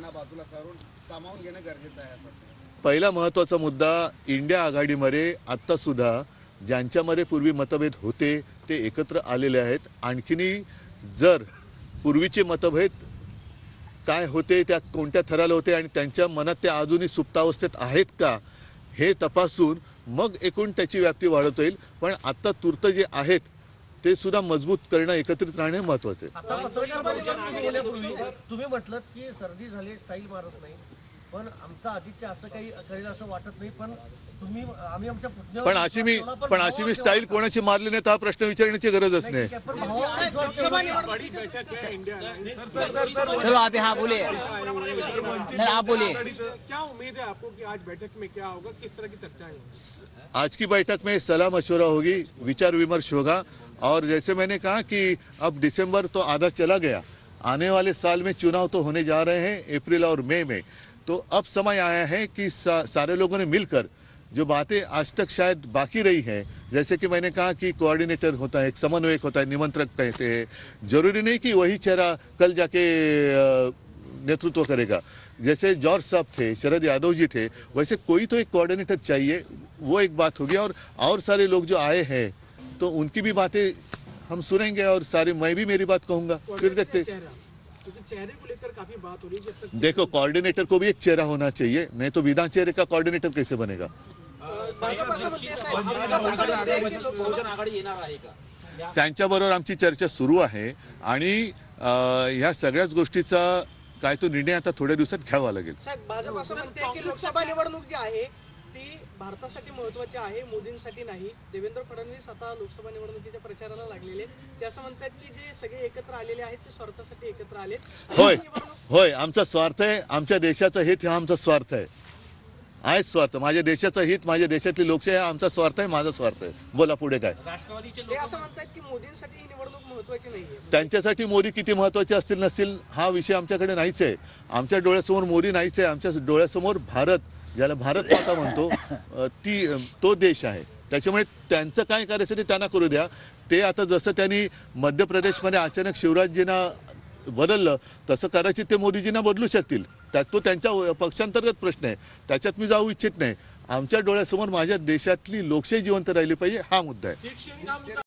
त्यांना बाजूला सारून सामावून घेणं गरजेचं आहे असं. पहिला महत्त्वाचा मुद्दा, इंडिया आघाडीमध्ये आत्ता सुद्धा ज्यांच्यामध्ये पूर्वी मतभेद होते ते एकत्र आलेले आहेत. आणखीनही जर पूर्वीचे मतभेद काय होते, त्या कोणत्या थराला होते आणि त्यांच्या मनात ते अजूनही सुप्तावस्थेत आहेत का हे तपासून मग एकूण त्याची व्याप्ती वाढवता येईल. पण आत्ता तूर्त जे आहेत ते सुद्धा मजबूत करणं, एकत्रित राहणे महत्त्वाचे आहे. आता पत्रकार परिषद बोलण्यापूर्वी तुम्ही म्हटलं की सर्दी झाली, स्टाईल मारत नाही, पण आमचा आदित्य असं काही करेल असं वाटत नाही. पण तुम्ही आम्ही आमच्या पण अशी मी स्टाईल कोणाची मारली नाही तर हा प्रश्न विचारण्याची गरजच नाही. चलो आप हाँ बोले, आप बोलिए। क्या उम्मीद है आपको कि आज बैठक में क्या होगा, किस तरह की चर्चा है? आज की बैठक में सलाह मशवरा होगी, विचार विमर्श होगा। और जैसे मैंने कहा कि अब दिसंबर तो आधा चला गया, आने वाले साल में चुनाव तो होने जा रहे हैं अप्रैल और मई में। तो अब समय आया है कि सारे लोगों ने मिलकर जो बातें आज तक शायद बाकी रही हैं, जैसे कि मैंने कहा कि कोऑर्डिनेटर होता है, एक समन्वयक होता है, निमंत्रक कहते हैं, जरूरी नहीं कि वही चेहरा कल जाके नेतृत्व करेगा। जैसे जॉर्ज साहब थे, शरद यादव जी थे, वैसे कोई तो एक कोऑर्डिनेटर चाहिए। वो एक बात होगी। और सारे लोग जो आए हैं तो उनकी भी बातें हम सुनेंगे और सारी मैं भी मेरी बात कहूँगा, फिर देखते। क्योंकि चेहरे को लेकर काफी बात हो रही है। देखो, कोऑर्डिनेटर को भी एक चेहरा होना चाहिए, नहीं तो बिना चेहरे का कोऑर्डिनेटर कैसे बनेगा? त्यांच्याबरोबर आमची चर्चा सुरू आहे आणि ह्या सगळ्याच गोष्टीचा काय तो निर्णय आता थोड्या दिवसात घ्यावा लागेल. साहेब, भाजप असं म्हणते की लोकसभा निवडणूक जी आहे ती भारतासाठी महत्त्वाची आहे, मोदींसाठी नाही. देवेंद्र फडणवीस आता लोकसभा निवडणुकीच्या प्रचाराला लागलेले, ते असं म्हणतात की जे सगळे एकत्र आलेले आहेत ते स्वार्थासाठी एकत्र आले. होय, आमचा स्वार्थ आहे, आमच्या देशाचं हित हा आमचा स्वार्थ आहे स्वार्थ. माझ्या देशाचं हित, माझ्या देशातली लोकशाही हा आमचा स्वार्थ आहे, माझा स्वार्थ आहे. बोला पुढे काय. ते असं म्हणतात की मोदींसाठी ही निवडणूक महत्त्वाची नाहीये. त्यांच्यासाठी मोदी किती महत्त्वाचे असतील नसतील हा विषय आमच्याकडे नाहीच आहे. आमच्या डोळ्यासमोर मोदी नाहीच आहे. आमच्या डोळ्यासमोर भारत, ज्याला भारत माता म्हणतो, तो देश आहे. त्याच्यामुळे त्यांचं काय करायचं ते त्यांना करू द्या. ते आता जसं त्यांनी मध्य प्रदेशमध्ये अचानक शिवराजजींना बदललं तसं कदाचित ते मोदीजींना बदलू शकतील. तो त्यांच्या पक्षांतर्गत प्रश्न आहे, त्याच्यात मी जाऊ इच्छित नाही. आमच्या डोळ्यासमोर माझ्या देशातली लोकशाही जिवंत राहिली पाहिजे हा मुद्दा आहे.